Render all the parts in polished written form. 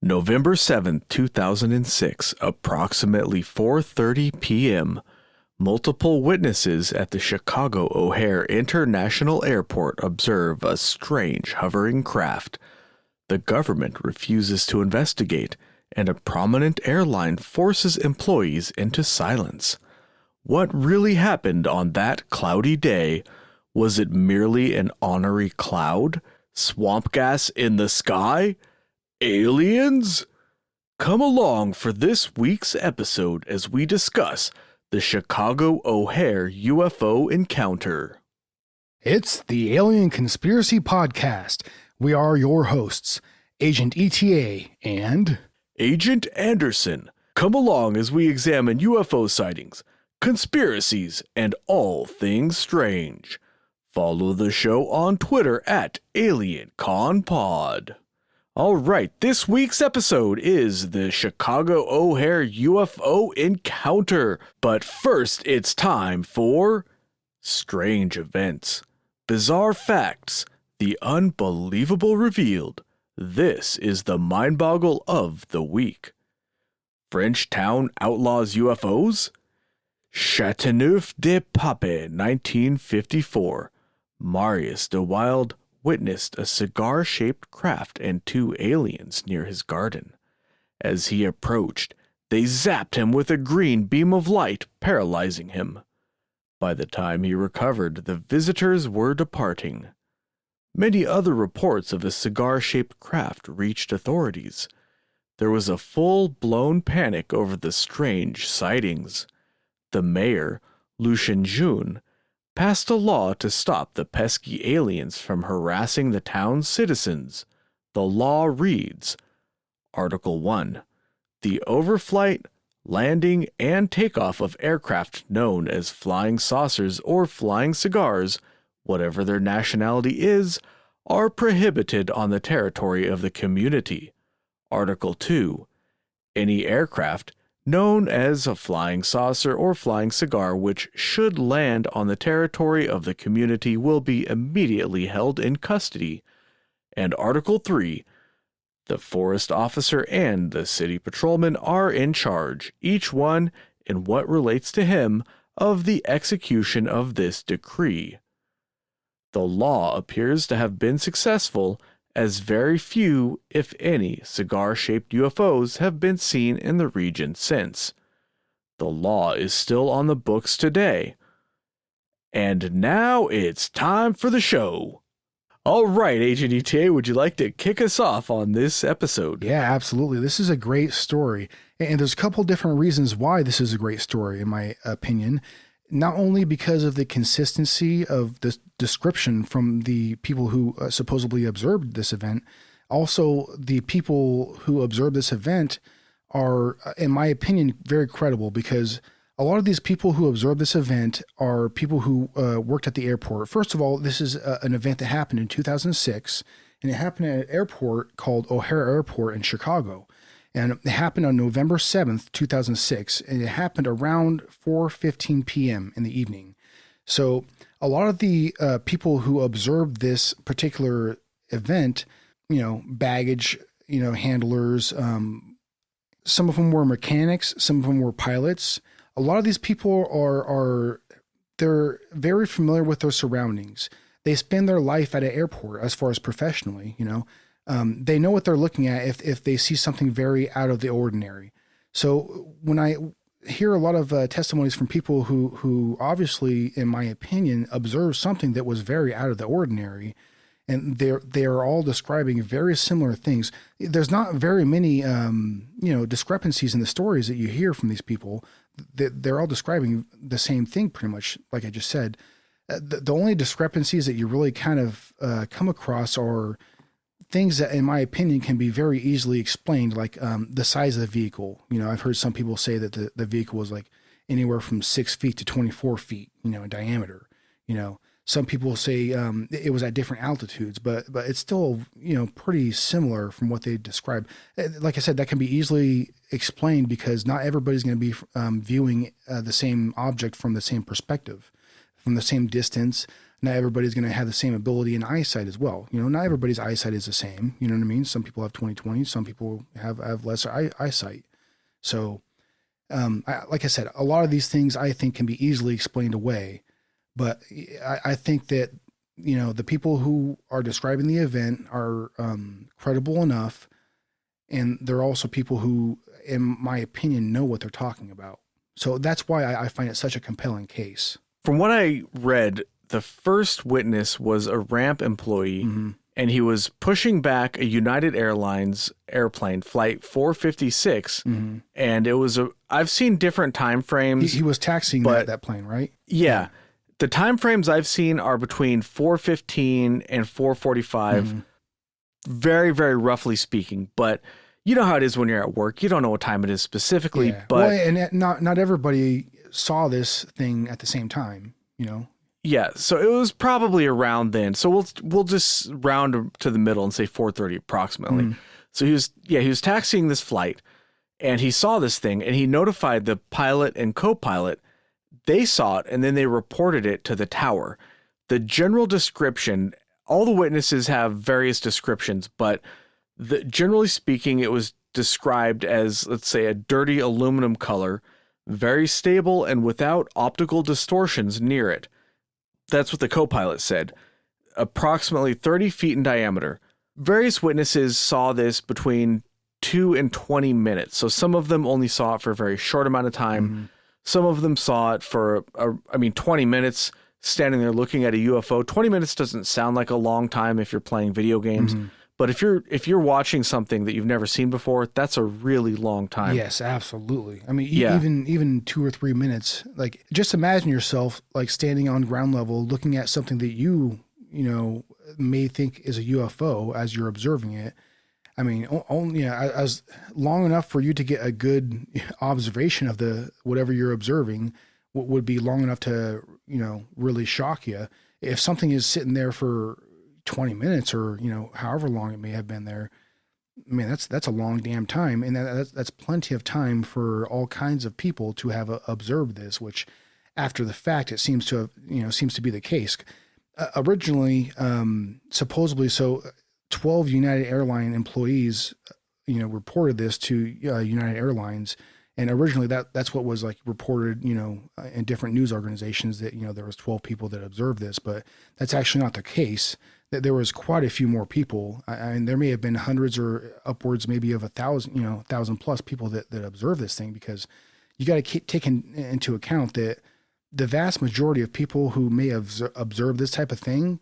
November 7th, 2006, approximately 4:30 p.m., multiple witnesses at the Chicago O'Hare International Airport observe a strange hovering craft. The government refuses to investigate, and a prominent airline forces employees into silence. What really happened on that cloudy day? Was it merely an honorary cloud? Swamp gas in the sky? Aliens? Come along for this week's episode as we discuss the Chicago O'Hare UFO encounter. It's the Alien Conspiracy Podcast. We are your hosts, Agent ETA and Agent Anderson. Come along as we examine UFO sightings, conspiracies, and all things strange. Follow the show on Twitter at AlienConPod. All right, this week's episode is the Chicago O'Hare UFO encounter. But first, it's time for strange events, bizarre facts, the unbelievable revealed. This is the mind boggle of the week. French town outlaws UFOs? Châteauneuf-du-Pape, 1954. Marius de Wilde witnessed a cigar-shaped craft and two aliens near his garden. As he approached, they zapped him with a green beam of light, paralyzing him. By the time he recovered, the visitors were departing. Many other reports of a cigar-shaped craft reached authorities. There was a full-blown panic over the strange sightings. The mayor, Lucien Jeune, passed a law to stop the pesky aliens from harassing the town's citizens. The law reads, Article 1. The overflight, landing, and takeoff of aircraft known as flying saucers or flying cigars, whatever their nationality is, are prohibited on the territory of the community. Article 2. Any aircraft known as a flying saucer or flying cigar which should land on the territory of the community will be immediately held in custody. And Article 3. The forest officer and the city patrolman are in charge, each one, in what relates to him, of the execution of this decree. The law appears to have been successful, as very few, if any, cigar-shaped UFOs have been seen in the region since. The law is still on the books today. And now it's time for the show. All right, Agent ETA, would you like to kick us off on this episode? yeah, absolutely. This is a great story. And there's a couple different reasons why this is a great story, in my opinion. Not only because of the consistency of the description from the people who supposedly observed this event, also the people who observed this event are, in my opinion, very credible, because a lot of these people who observed this event are people who worked at the airport. First of all, this is an event that happened in 2006, and it happened at an airport called O'Hare Airport in Chicago. And it happened on November 7th, 2006, and it happened around 4:15 p.m. in the evening. So a lot of the people who observed this particular event, baggage, handlers, some of them were mechanics, some of them were pilots. A lot of these people they're very familiar with their surroundings. They spend their life at an airport as far as professionally, they know what they're looking at if they see something very out of the ordinary. So when I hear a lot of testimonies from people who obviously, in my opinion, observed something that was very out of the ordinary, and they're all describing very similar things. There's not very many discrepancies in the stories that you hear from these people. They're all describing the same thing pretty much, like I just said. The only discrepancies that you really kind of come across are things that, in my opinion, can be very easily explained, like the size of the vehicle. I've heard some people say that the vehicle was like anywhere from 6 feet to 24 feet, in diameter. Some people say it was at different altitudes, but it's still, pretty similar from what they describe. Like I said, that can be easily explained because not everybody's going to be viewing the same object from the same perspective, from the same distance. Not everybody's going to have the same ability and eyesight as well. Not everybody's eyesight is the same. You know what I mean? Some people have 20/20. Some people have lesser eyesight. So, like I said, a lot of these things I think can be easily explained away. But I think that, the people who are describing the event are credible enough. And they're also people who, in my opinion, know what they're talking about. So that's why I find it such a compelling case. From what I read, the first witness was a ramp employee, and he was pushing back a United Airlines airplane, flight 456, and it was I've seen different time frames. He was taxiing that plane, right? Yeah. The time frames I've seen are between 4:15 and 4:45, very, very roughly speaking, but you know how it is when you're at work. You don't know what time it is specifically, but and not everybody saw this thing at the same time, Yeah, so it was probably around then. So we'll just round to the middle and say 4:30 approximately. So he was taxiing this flight, and he saw this thing, and he notified the pilot and co-pilot. They saw it, and then they reported it to the tower. The general description, all the witnesses have various descriptions, but generally speaking, it was described as, let's say, a dirty aluminum color, very stable and without optical distortions near it. That's what the co-pilot said. Approximately 30 feet in diameter. Various witnesses saw this between 2 and 20 minutes. So some of them only saw it for a very short amount of time. Some of them saw it for, 20 minutes standing there looking at a UFO. 20 minutes doesn't sound like a long time if you're playing video games. But if you're watching something that you've never seen before, that's a really long time. Yes, absolutely. I mean, even 2 or 3 minutes. Like, just imagine yourself like standing on ground level, looking at something that you may think is a UFO as you're observing it. I mean, only as long enough for you to get a good observation of whatever you're observing would be long enough to really shock you. If something is sitting there for 20 minutes or, however long it may have been there, I mean, that's a long damn time. And that's plenty of time for all kinds of people to have observed this, which after the fact, it seems to have, seems to be the case. Originally, supposedly, 12 United Airline employees, reported this to United Airlines. And originally that's what was like reported, in different news organizations that, there was 12 people that observed this, but that's actually not the case. That there was quite a few more people. And there may have been hundreds or upwards, maybe of 1,000, 1,000 plus people that observed this thing, because you got to keep taking into account that the vast majority of people who may have observed this type of thing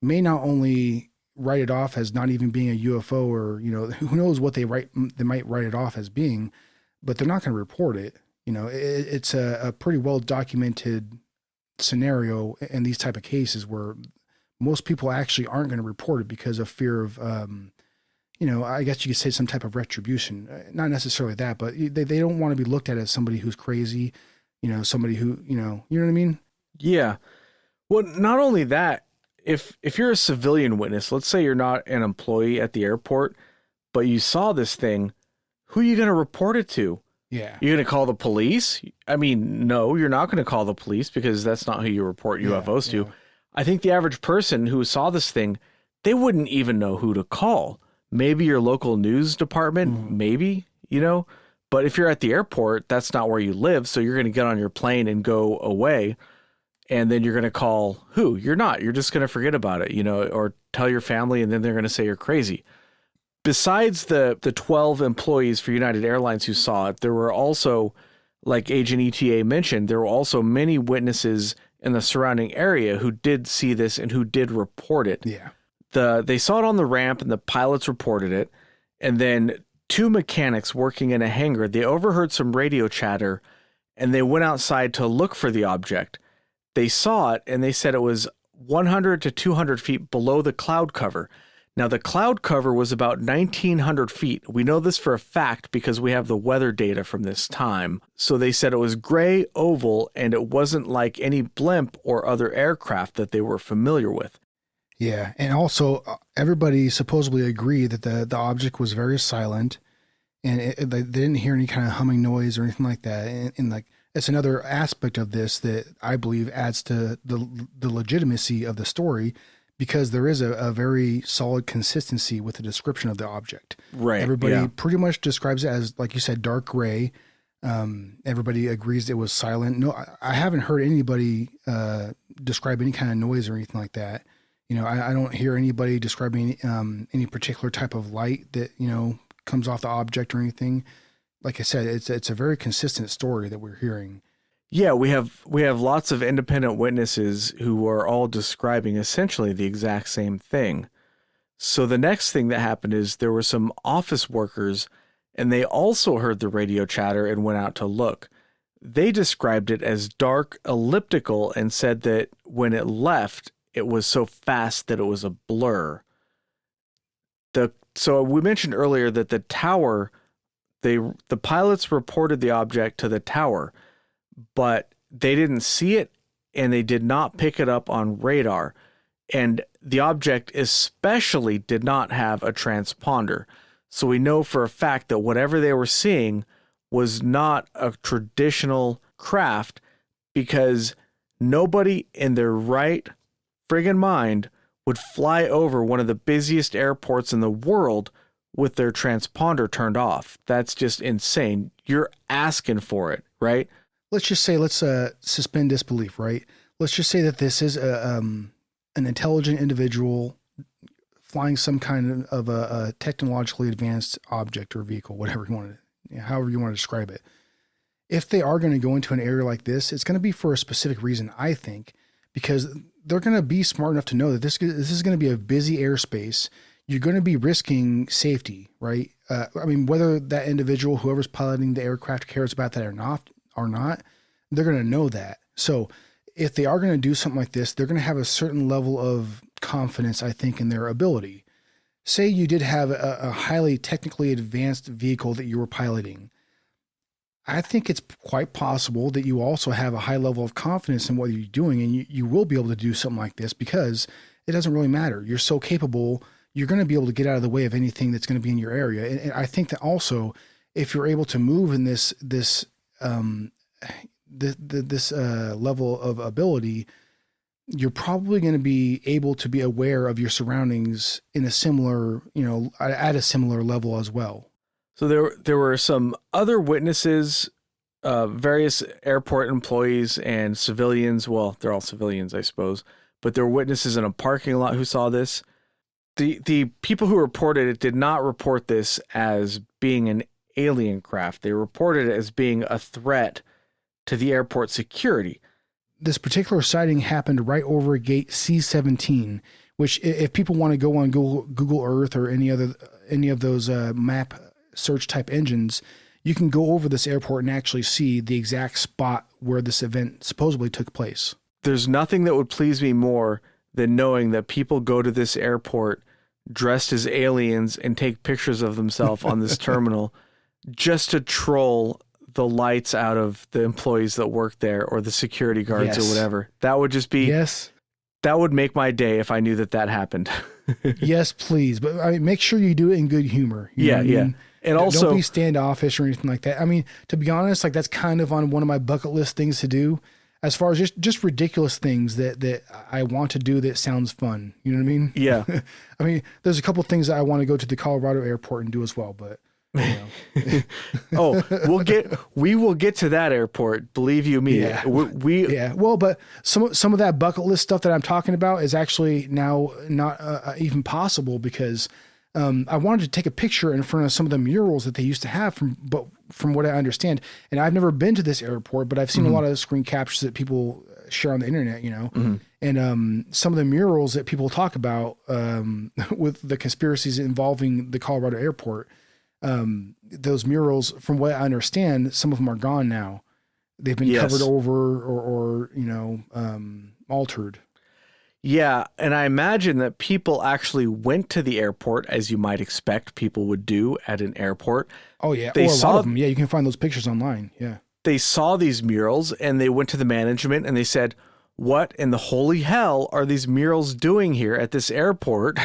may not only write it off as not even being a UFO, or, who knows what they might write it off as being, but they're not going to report it. It's a pretty well documented scenario in these type of cases where most people actually aren't going to report it because of fear of, I guess you could say some type of retribution. Not necessarily that, but they don't want to be looked at as somebody who's crazy, somebody who, you know what I mean? Yeah. Well, not only that, if you're a civilian witness, let's say you're not an employee at the airport, but you saw this thing, who are you going to report it to? Yeah. You're going to call the police? I mean, no, you're not going to call the police because that's not who you report UFOs to. I think the average person who saw this thing, they wouldn't even know who to call. Maybe your local news department, maybe, but if you're at the airport, that's not where you live. So you're going to get on your plane and go away. And then you're going to call who? You're not. You're just going to forget about it, or tell your family, and then they're going to say you're crazy. Besides the 12 employees for United Airlines who saw it, there were also, like Agent ETA mentioned, there were also many witnesses in the surrounding area who did see this and who did report it. Yeah. They saw it on the ramp and the pilots reported it. And then 2 mechanics working in a hangar, they overheard some radio chatter and they went outside to look for the object. They saw it and they said it was 100 to 200 feet below the cloud cover. Now, the cloud cover was about 1,900 feet. We know this for a fact because we have the weather data from this time. So they said it was gray, oval, and it wasn't like any blimp or other aircraft that they were familiar with. Yeah, and also everybody supposedly agreed that the object was very silent, and they didn't hear any kind of humming noise or anything like that. And like it's another aspect of this that I believe adds to the legitimacy of the story, because there is a very solid consistency with the description of the object. Right. Everybody pretty much describes it as, like you said, dark gray. Everybody agrees it was silent. No, I haven't heard anybody describe any kind of noise or anything like that. I don't hear anybody describing any particular type of light that, comes off the object or anything. Like I said, it's a very consistent story that we're hearing. Yeah, we have lots of independent witnesses who are all describing essentially the exact same thing. So the next thing that happened is there were some office workers, and they also heard the radio chatter and went out to look. They described it as dark, elliptical, and said that when it left, it was so fast that it was a blur. So we mentioned earlier that the tower, the pilots reported the object to the tower, but they didn't see it and they did not pick it up on radar. And the object especially did not have a transponder. So we know for a fact that whatever they were seeing was not a traditional craft, because nobody in their right friggin' mind would fly over one of the busiest airports in the world with their transponder turned off. That's just insane. You're asking for it, right? Let's just say, let's suspend disbelief, right? Let's just say that this is an intelligent individual flying some kind of a technologically advanced object or vehicle, whatever you want to, however you want to describe it. If they are going to go into an area like this, it's going to be for a specific reason, I think, because they're going to be smart enough to know that this is going to be a busy airspace. You're going to be risking safety, right? Whether that individual, whoever's piloting the aircraft, cares about that or not, they're going to know that. So if they are going to do something like this, they're going to have a certain level of confidence, I think, in their ability. Say you did have a highly technically advanced vehicle that you were piloting. I think it's quite possible that you also have a high level of confidence in what you're doing, and you will be able to do something like this because it doesn't really matter. You're so capable, you're going to be able to get out of the way of anything that's going to be in your area. And I think that also, if you're able to move in this level of ability, you're probably going to be able to be aware of your surroundings in a similar, at a similar level as well. So there were some other witnesses, various airport employees and civilians. Well, they're all civilians, I suppose, but there were witnesses in a parking lot who saw this. The people who reported it did not report this as being an alien craft. They reported it as being a threat to the airport security. This particular sighting happened right over gate C-17, which, if people want to go on Google Earth or any of those map search type engines, you can go over this airport and actually see the exact spot where this event supposedly took place. There's nothing that would please me more than knowing that people go to this airport dressed as aliens and take pictures of themselves on this terminal just to troll the lights out of the employees that work there or the security guards or whatever. That would just be, that would make my day if I knew that happened. Yes, please. But make sure you do it in good humor. You know what I mean? And also, don't be standoffish or anything like that. To be honest, that's kind of on one of my bucket list things to do, as far as just ridiculous things that I want to do that sounds fun. You know what I mean? Yeah. There's a couple of things that I want to go to the Colorado airport and do as well, but we will get to that airport. Believe you me. Well, but some of that bucket list stuff that I'm talking about is actually now not even possible because I wanted to take a picture in front of some of the murals that they used to have from what I understand. And I've never been to this airport, but I've seen a lot of screen captures that people share on the internet, and some of the murals that people talk about with the conspiracies involving the Colorado airport. Those murals, from what I understand, some of them are gone now. They've been covered over or altered. Yeah, and I imagine that people actually went to the airport, as you might expect people would do at an airport. Oh, yeah. A lot of them. Yeah, you can find those pictures online. Yeah. They saw these murals, and they went to the management, and they said, what in the holy hell are these murals doing here at this airport?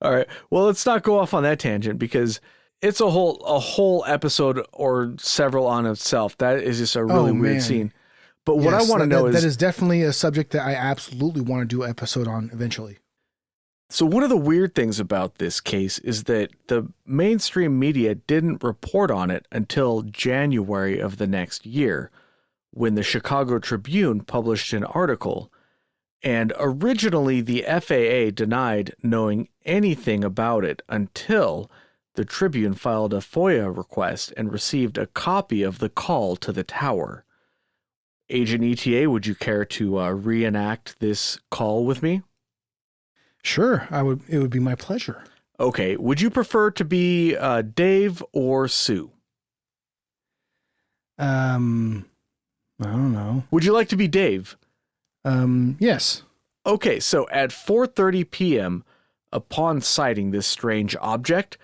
All right. Well, let's not go off on that tangent, because It's a whole episode or several on itself. That is just a really weird scene. But what I want to know is... That is definitely a subject that I absolutely want to do an episode on eventually. So one of the weird things about this case is that the mainstream media didn't report on it until January of the next year, when the Chicago Tribune published an article. And originally the FAA denied knowing anything about it until the Tribune filed a FOIA request and received a copy of the call to the tower. Agent ETA, would you care to reenact this call with me? Sure, I would. It would be my pleasure. Okay, would you prefer to be Dave or Sue? I don't know. Would you like to be Dave? Yes. Okay, so at 4:30 p.m., upon sighting this strange object,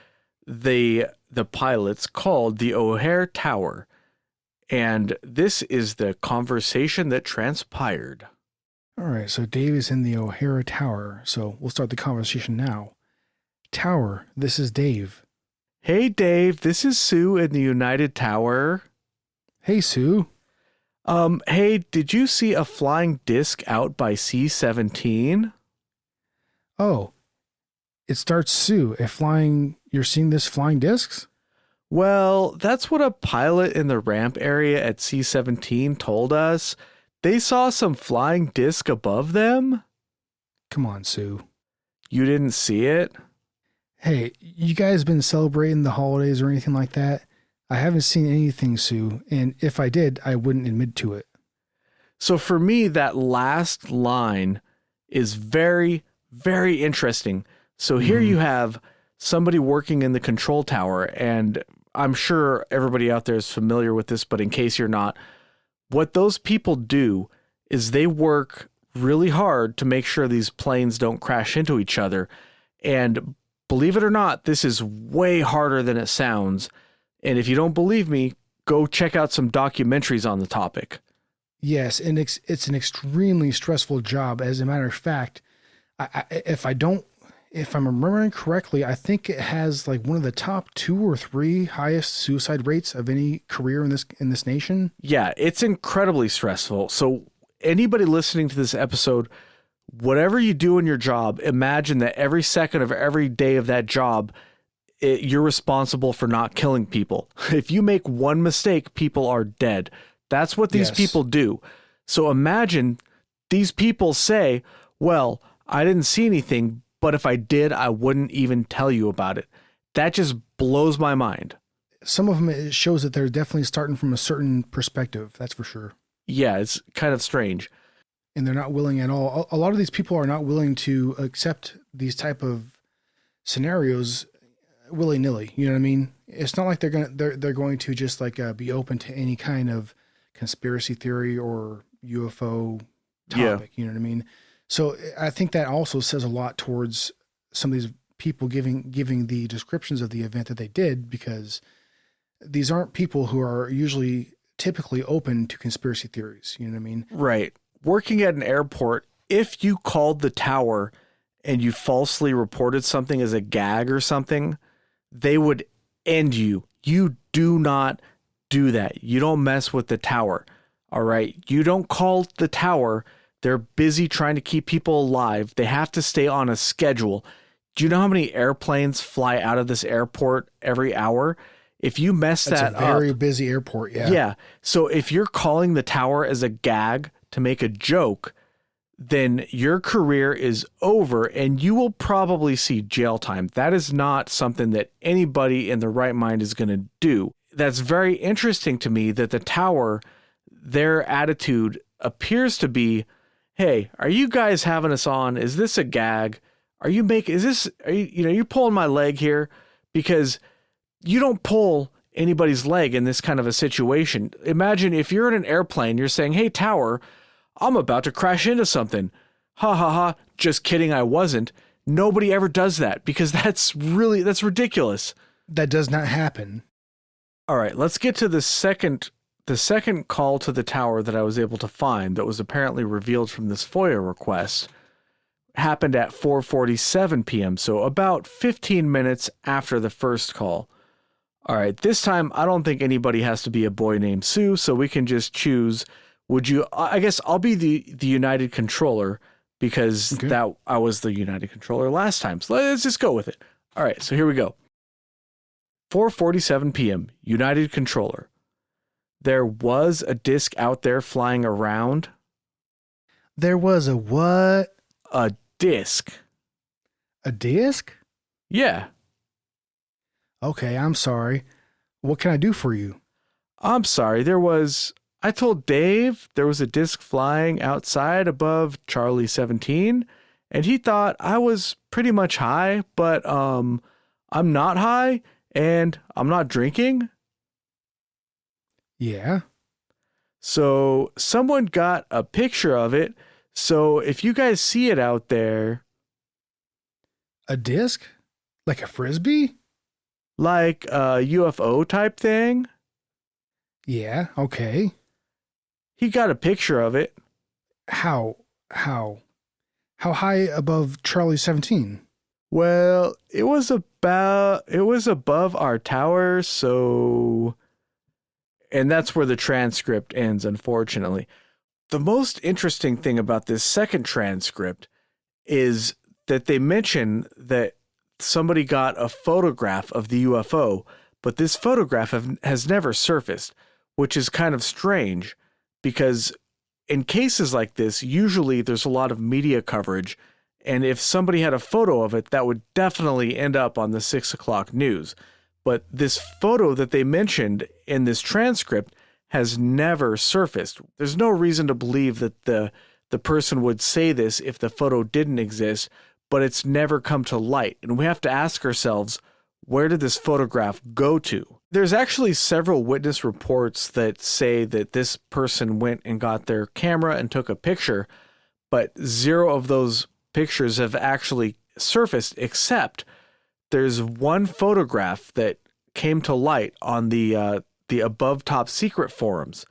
the pilots called the O'Hare Tower, and this is the conversation that transpired. All right, so Dave is in the O'Hare Tower, so we'll start the conversation now. Tower, this is Dave. Hey, Dave, this is Sue in the United Tower. Hey, Sue. Hey, did you see a flying disc out by C-17? Oh, it starts Sue. You're seeing this flying discs? Well, that's what a pilot in the ramp area at C-17 told us. They saw some flying disc above them. Come on, Sue. You didn't see it? Hey, you guys been celebrating the holidays or anything like that? I haven't seen anything, Sue, and if I did, I wouldn't admit to it. So for me, that last line is very, very interesting. So here you have somebody working in the control tower, and I'm sure everybody out there is familiar with this, but in case you're not, what those people do is they work really hard to make sure these planes don't crash into each other. And believe it or not, this is way harder than it sounds. And if you don't believe me, go check out some documentaries on the topic. Yes, and it's an extremely stressful job. As a matter of fact, if I'm remembering correctly, I think it has like one of the top 2 or 3 highest suicide rates of any career in this nation. Yeah, it's incredibly stressful. So anybody listening to this episode, whatever you do in your job, imagine that every second of every day of that job, you're responsible for not killing people. If you make one mistake, people are dead. That's what these people do. So imagine these people say, well, I didn't see anything, but if I did, I wouldn't even tell you about it. That just blows my mind. Some of them, it shows that they're definitely starting from a certain perspective. That's for sure. Yeah, it's kind of strange. And they're not willing at all. A lot of these people are not willing to accept these type of scenarios willy-nilly. You know what I mean? It's not like they're going to just like be open to any kind of conspiracy theory or UFO topic. You know what I mean? So I think that also says a lot towards some of these people giving the descriptions of the event that they did, because these aren't people who are typically open to conspiracy theories. You know what I mean? Right. Working at an airport, if you called the tower and you falsely reported something as a gag or something, they would end you. You do not do that. You don't mess with the tower. All right. You don't call the tower. They're busy trying to keep people alive. They have to stay on a schedule. Do you know how many airplanes fly out of this airport every hour? If you mess that up... It's a very busy airport, yeah. Yeah. So if you're calling the tower as a gag to make a joke, then your career is over and you will probably see jail time. That is not something that anybody in the right mind is going to do. That's very interesting to me that the tower, their attitude appears to be, hey, are you guys having us on? Is this a gag? Are you you're pulling my leg here? Because you don't pull anybody's leg in this kind of a situation. Imagine if you're in an airplane, you're saying, hey, tower, I'm about to crash into something. Ha ha ha. Just kidding. I wasn't. Nobody ever does that because that's ridiculous. That does not happen. All right, let's get to the second call to the tower that I was able to find that was apparently revealed from this FOIA request. Happened at 4:47 p.m., so about 15 minutes after the first call. All right, this time I don't think anybody has to be a boy named Sue, so we can just choose. Would you? I guess I'll be the United Controller because that I was the United Controller last time. So let's just go with it. All right, so here we go. 4:47 p.m. United Controller. There was a disc out there flying around. There was a what? A disc. A disc? Yeah. Okay, I'm sorry. What can I do for you? I'm sorry. I told Dave there was a disc flying outside above Charlie 17, and he thought I was pretty much high, but I'm not high and I'm not drinking. Yeah. So someone got a picture of it. So if you guys see it out there, a disc? Like a frisbee? like a UFO type thing. Yeah, okay. He got a picture of it. How high above Charlie 17? Well, it was above our tower, so, and that's where the transcript ends, unfortunately. The most interesting thing about this second transcript is that they mention that somebody got a photograph of the UFO, but this photograph has never surfaced, which is kind of strange because in cases like this, usually there's a lot of media coverage, and if somebody had a photo of it, that would definitely end up on the 6 o'clock news. But this photo that they mentioned in this transcript has never surfaced. There's no reason to believe that the person would say this if the photo didn't exist, but it's never come to light. And we have to ask ourselves, where did this photograph go to? There's actually several witness reports that say that this person went and got their camera and took a picture, but zero of those pictures have actually surfaced, except there's one photograph that came to light on the above top secret forums.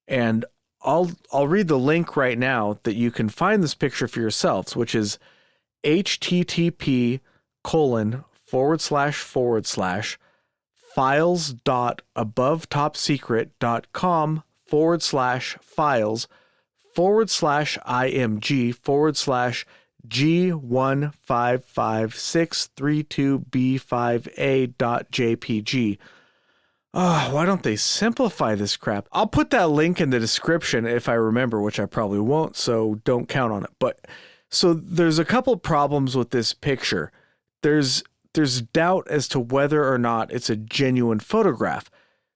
And I'll read the link right now that you can find this picture for yourselves, which is http://files.abovtopsecret.com/files/img/g1556332b5a.jpg. Why don't they simplify this crap? I'll put that link in the description if I remember, which I probably won't, so don't count on it. But so there's a couple problems with this picture. There's doubt as to whether or not it's a genuine photograph.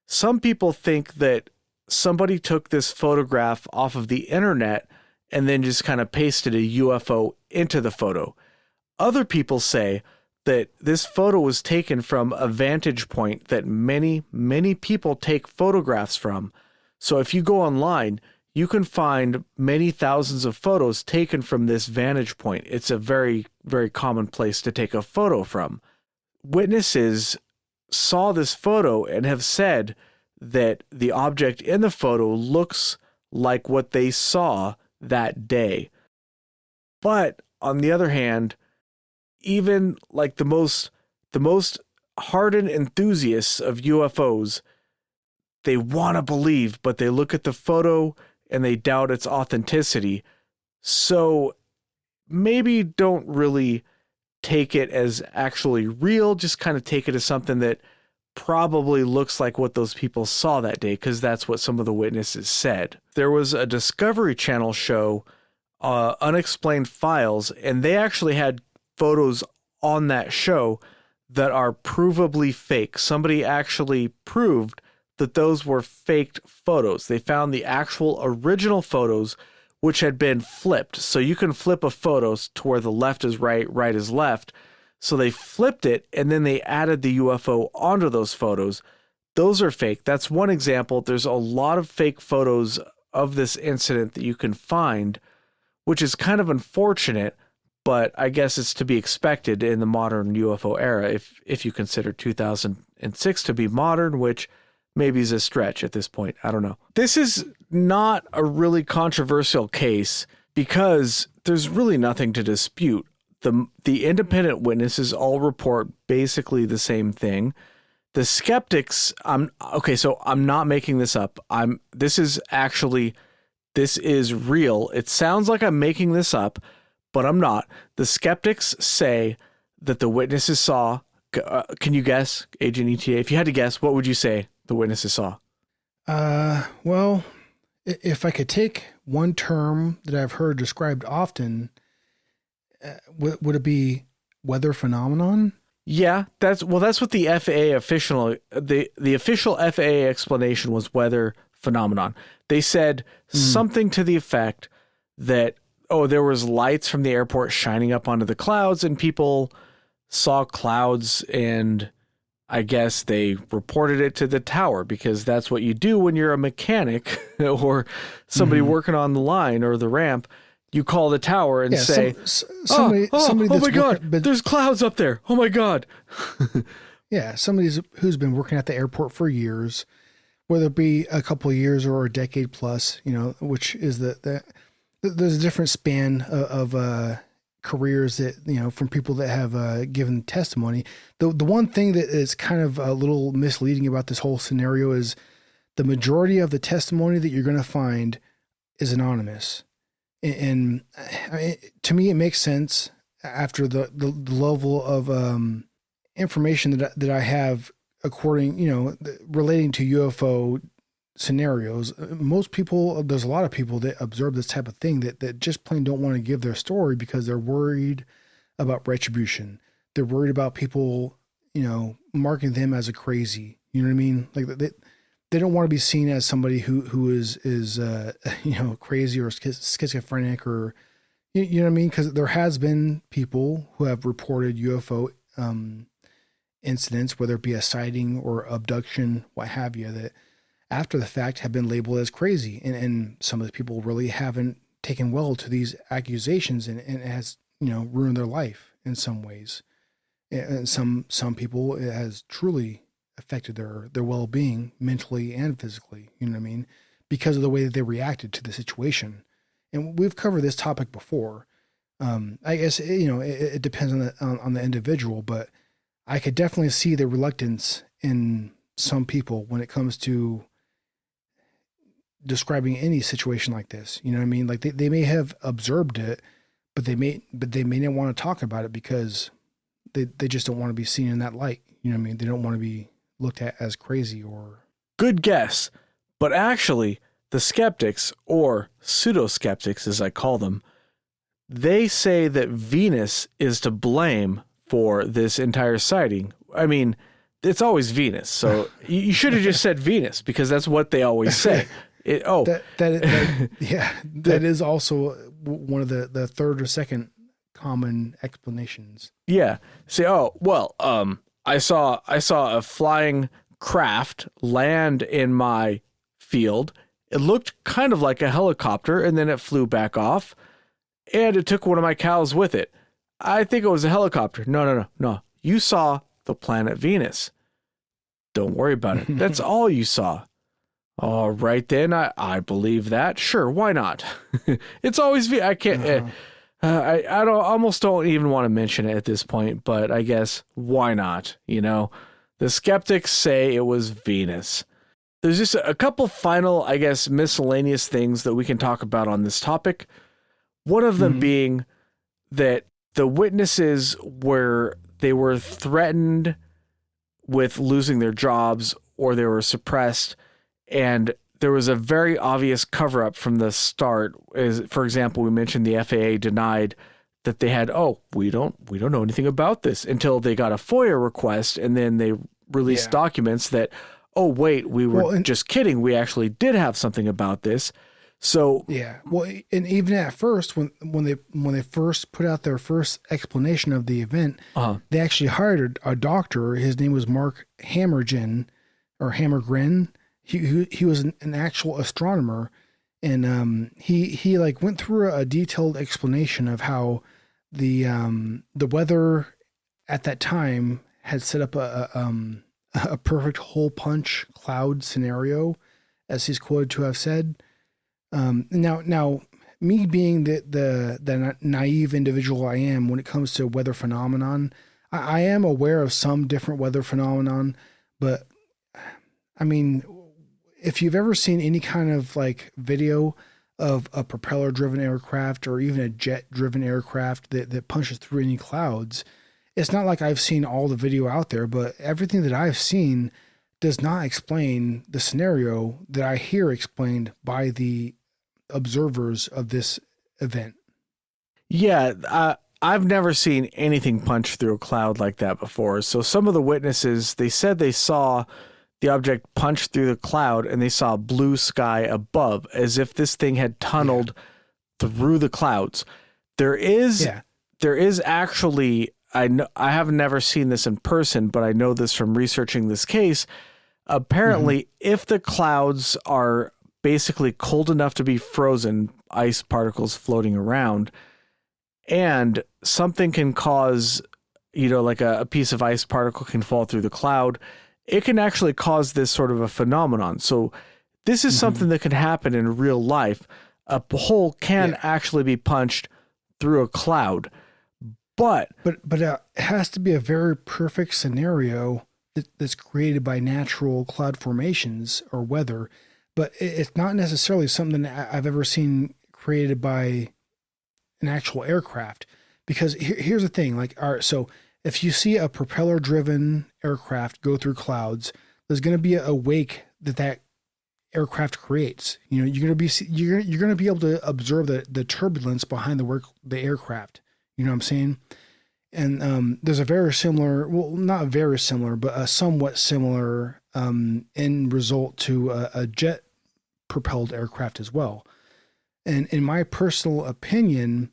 Some people think that somebody took this photograph off of the internet and then just kind of pasted a UFO into the photo. Other people say that this photo was taken from a vantage point that many, many people take photographs from. So if you go online, you can find many thousands of photos taken from this vantage point. It's a very, very common place to take a photo from. Witnesses saw this photo and have said that the object in the photo looks like what they saw that day. But on the other hand, even like the most hardened enthusiasts of UFOs, they want to believe, but they look at the photo and they doubt its authenticity. So maybe don't really take it as actually real, just kind of take it as something that probably looks like what those people saw that day, because that's what some of the witnesses said. There was a Discovery Channel show, Unexplained Files, and they actually had photos on that show that are provably fake. Somebody actually proved that those were faked photos. They found the actual original photos, which had been flipped. So you can flip a photo to where the left is right, right is left. So they flipped it, and then they added the UFO onto those photos. Those are fake. That's one example. There's a lot of fake photos of this incident that you can find, which is kind of unfortunate, but I guess it's to be expected in the modern UFO era, if you consider 2006 to be modern, which maybe is a stretch at this point. I don't know. This is not a really controversial case because there's really nothing to dispute. The independent witnesses all report basically the same thing. The skeptics, okay, so I'm not making this up. This is real. It sounds like I'm making this up, but I'm not. The skeptics say that the witnesses saw, can you guess, Agent ETA? If you had to guess, what would you say the witnesses saw? Well, if I could take one term that I've heard described often, would it be weather phenomenon? Yeah, that's what the FAA the official FAA explanation was weather phenomenon. They said something to the effect that, there was lights from the airport shining up onto the clouds and people saw clouds, and I guess they reported it to the tower because that's what you do when you're a mechanic or somebody working on the line or the ramp. You call the tower and say, somebody oh my God, there's clouds up there. Oh my God. Yeah. Somebody who's been working at the airport for years, whether it be a couple of years or a decade plus, which is there's a different span of careers that, from people that have given testimony. The one thing that is kind of a little misleading about this whole scenario is the majority of the testimony that you're going to find is anonymous. And I mean, to me, it makes sense after the level of information that I have, according, relating to UFO scenarios. Most people, there's a lot of people that observe this type of thing that just plain don't want to give their story because they're worried about retribution. They're worried about people, marking them as a crazy. You know what I mean? Like they don't want to be seen as somebody who is crazy or schizophrenic or, you know what I mean? Because there has been people who have reported UFO incidents, whether it be a sighting or abduction, what have you, that after the fact have been labeled as crazy. And some of the people really haven't taken well to these accusations, and it has, ruined their life in some ways. And some people, it has truly affected their well-being mentally and physically, you know what I mean? Because of the way that they reacted to the situation. And we've covered this topic before. I guess, it depends on the individual, but I could definitely see the reluctance in some people when it comes to describing any situation like this. You know what I mean? Like they may have observed it, but they may not want to talk about it because they just don't want to be seen in that light. You know what I mean? They don't want to be looked at as crazy or... Good guess. But actually, the skeptics, or pseudo-skeptics as I call them, they say that Venus is to blame for this entire sighting. I mean, it's always Venus, so you should have just said Venus because that's what they always say. That is also one of the third or second common explanations. Yeah. Say, I saw a flying craft land in my field. It looked kind of like a helicopter, and then it flew back off, and it took one of my cows with it. I think it was a helicopter. No. You saw the planet Venus. Don't worry about it. That's all you saw. All right, then. I believe that. Sure, why not? It's always... I can't... I almost don't even want to mention it at this point, but I guess why not? The skeptics say it was Venus. There's just a couple final, I guess, miscellaneous things that we can talk about on this topic. One of them being that the witnesses were threatened with losing their jobs or they were suppressed, and there was a very obvious cover-up from the start. For example, we mentioned the FAA denied that they had, we don't know anything about this until they got a FOIA request, and then they released documents that, we were just kidding. We actually did have something about this. So and even at first, when they first put out their first explanation of the event, they actually hired a doctor. His name was Mark Hammergren. He was an actual astronomer, and he went through a detailed explanation of how the weather at that time had set up a perfect hole punch cloud scenario, as he's quoted to have said. Now, me being the naive individual I am when it comes to weather phenomenon, I am aware of some different weather phenomenon, But I mean, if you've ever seen any kind of like video of a propeller driven aircraft or even a jet driven aircraft that punches through any clouds, it's not like I've seen all the video out there, but everything that I've seen does not explain the scenario that I hear explained by the observers of this event. Yeah, I've never seen anything punch through a cloud like that before. So some of the witnesses, they said they saw the object punch through the cloud and they saw blue sky above, as if this thing had tunneled through the clouds. There is actually, I have never seen this in person, but I know this from researching this case. Apparently, if the clouds are basically cold enough to be frozen, ice particles floating around, and something can cause, like a piece of ice particle can fall through the cloud, it can actually cause this sort of a phenomenon. So this is something that can happen in real life. A hole can actually be punched through a cloud, but it has to be a very perfect scenario that's created by natural cloud formations or weather, but it's not necessarily something that I've ever seen created by an actual aircraft. Because here's the thing, like, all right, so if you see a propeller driven aircraft go through clouds, there's going to be a wake that aircraft creates. You're going to be able to observe the turbulence behind the aircraft. You know what I'm saying? And there's a very similar, well, not very similar, but a somewhat similar end result to a jet propelled aircraft as well. And in my personal opinion,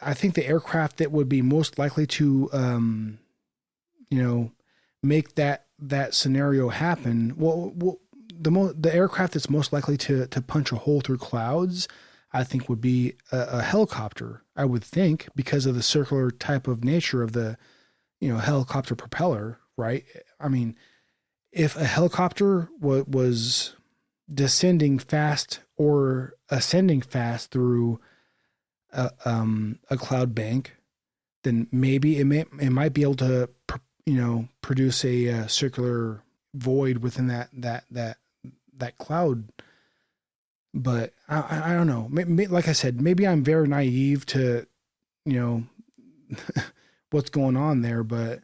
I think the aircraft that would be most likely to, make that scenario happen, the aircraft that's most likely to punch a hole through clouds, I think would be a helicopter, I would think, because of the circular type of nature of the, helicopter propeller, right? I mean, if a helicopter was descending fast or ascending fast through a cloud bank, then maybe it might be able to, produce a circular void within that cloud. But I don't know. Like I said, maybe I'm very naive to, what's going on there. But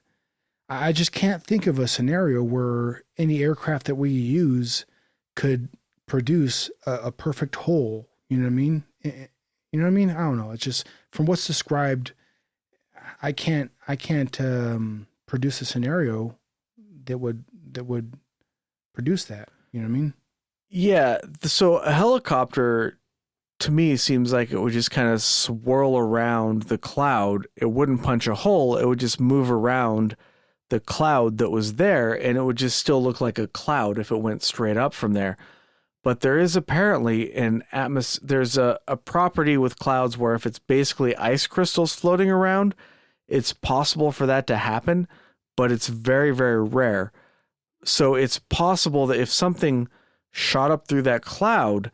I just can't think of a scenario where any aircraft that we use could produce a perfect whole. You know what I mean? You know what I mean? I don't know. It's just from what's described, I can't produce a scenario that would produce that. You know what I mean? yeah, so a helicopter to me seems like it would just kind of swirl around the cloud. It wouldn't punch a hole. It would just move around the cloud that was there, and it would just still look like a cloud if it went straight up from there. But there is apparently there's a property with clouds where if it's basically ice crystals floating around, it's possible for that to happen, but it's very, very rare. So it's possible that if something shot up through that cloud,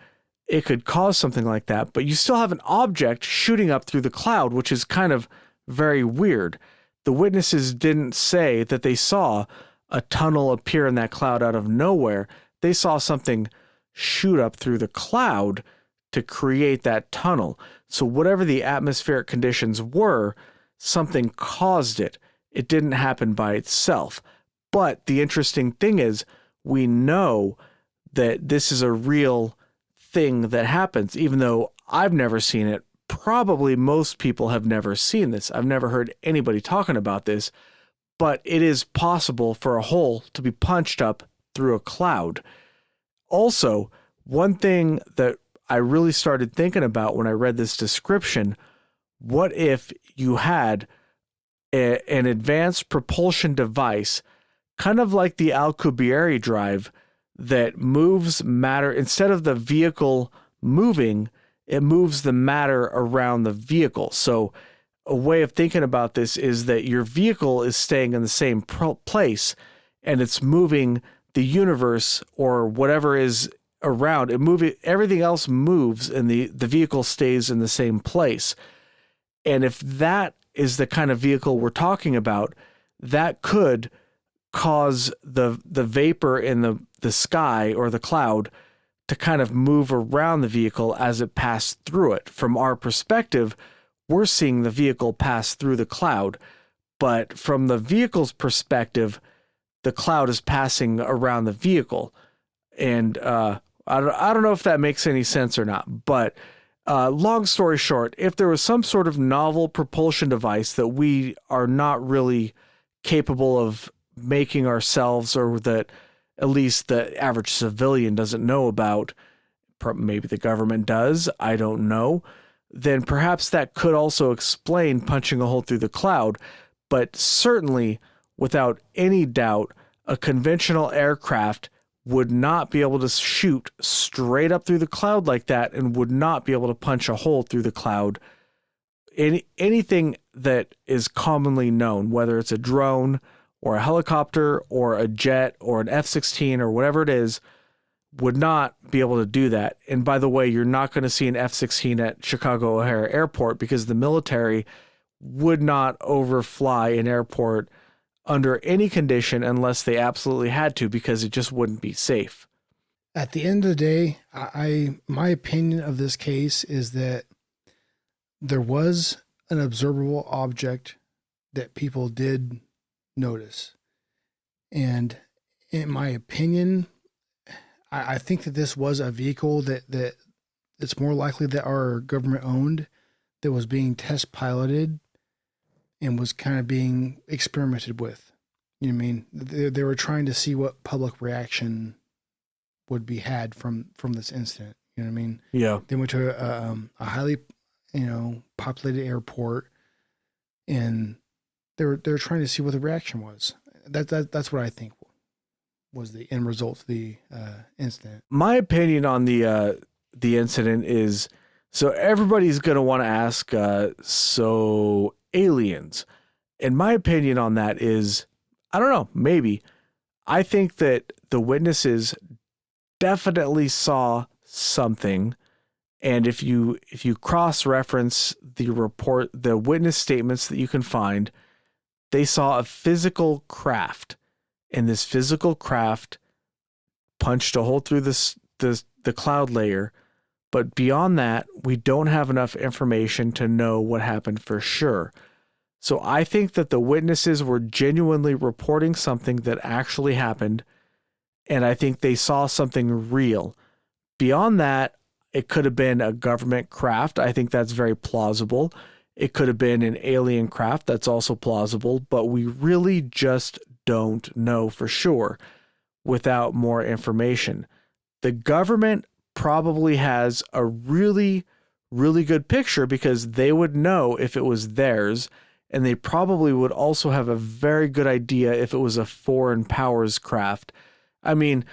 it could cause something like that, but you still have an object shooting up through the cloud, which is kind of very weird. The witnesses didn't say that they saw a tunnel appear in that cloud out of nowhere. They saw something shoot up through the cloud to create that tunnel. So whatever the atmospheric conditions were, something caused it. It didn't happen by itself. But the interesting thing is, we know that this is a real thing that happens, even though I've never seen it. Probably most people have never seen this. I've never heard anybody talking about this, but it is possible for a hole to be punched up through a cloud. Also, one thing that I really started thinking about when I read this description, what if you had an advanced propulsion device, kind of like the Alcubierre drive, that moves matter instead of the vehicle moving, it moves the matter around the vehicle. So a way of thinking about this is that your vehicle is staying in the same place and it's moving the universe or whatever is around it. Everything else moves and the vehicle stays in the same place. And if that is the kind of vehicle we're talking about, that could cause the vapor in the sky or the cloud to kind of move around the vehicle as it passed through it. From our perspective, we're seeing the vehicle pass through the cloud, but from the vehicle's perspective, the cloud is passing around the vehicle. And I don't know if that makes any sense or not, but long story short, if there was some sort of novel propulsion device that we are not really capable of making ourselves, or that at least the average civilian doesn't know about, maybe the government does, I don't know, then perhaps that could also explain punching a hole through the cloud. But certainly, without any doubt, a conventional aircraft would not be able to shoot straight up through the cloud like that, and would not be able to punch a hole through the cloud. Anything that is commonly known, whether it's a drone or a helicopter or a jet or an F-16 or whatever it is, would not be able to do that. And by the way, you're not going to see an F-16 at Chicago O'Hare Airport, because the military would not overfly an airport under any condition unless they absolutely had to, because it just wouldn't be safe. At the end of the day, my opinion of this case is that there was an observable object that people did notice. And in my opinion, I think that this was a vehicle that it's more likely that our government owned, that was being test piloted and was kind of being experimented with. You know what I mean? They were trying to see what public reaction would be had from this incident. You know what I mean? Yeah. They went to a highly, populated airport, and they were trying to see what the reaction was. That's what I think was the end result of the incident. My opinion on the incident is, so everybody's going to want to ask, so aliens. And my opinion on that is, I don't know, maybe. I think that the witnesses definitely saw something. And if you cross-reference the witness statements that you can find, they saw a physical craft. And this physical craft punched a hole through the cloud layer. But beyond that, we don't have enough information to know what happened for sure. So I think that the witnesses were genuinely reporting something that actually happened, and I think they saw something real. Beyond that, it could have been a government craft. I think that's very plausible. It could have been an alien craft. That's also plausible, but we really just don't know for sure without more information. The government probably has a really, really good picture, because they would know if it was theirs, and they probably would also have a very good idea if it was a foreign powers craft. I mean,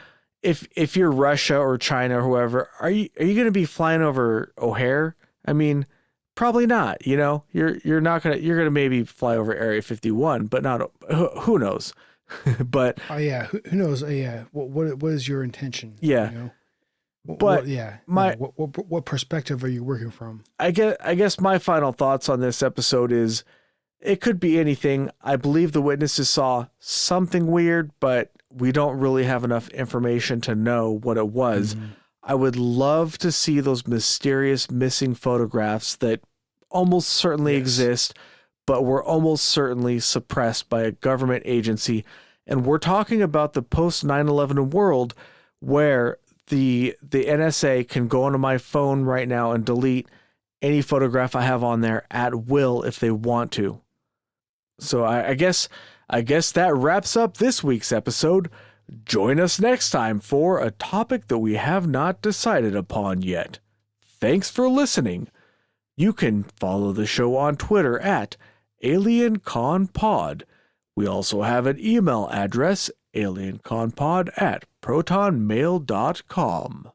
if you're Russia or China or whoever, are you going to be flying over O'Hare? I mean, probably not. You're not going to maybe fly over Area 51, but not, who knows? But who knows? What is your intention? Yeah. But what perspective are you working from? I guess my final thoughts on this episode is, it could be anything. I believe the witnesses saw something weird, but we don't really have enough information to know what it was. Mm-hmm. I would love to see those mysterious missing photographs that almost certainly exist, but were almost certainly suppressed by a government agency. And we're talking about the post 9/11 world, where the NSA can go onto my phone right now and delete any photograph I have on there at will if they want to. So I guess that wraps up this week's episode. Join us next time for a topic that we have not decided upon yet. Thanks for listening. You can follow the show on Twitter at AlienConPod. We also have an email address, alienconpod@protonmail.com.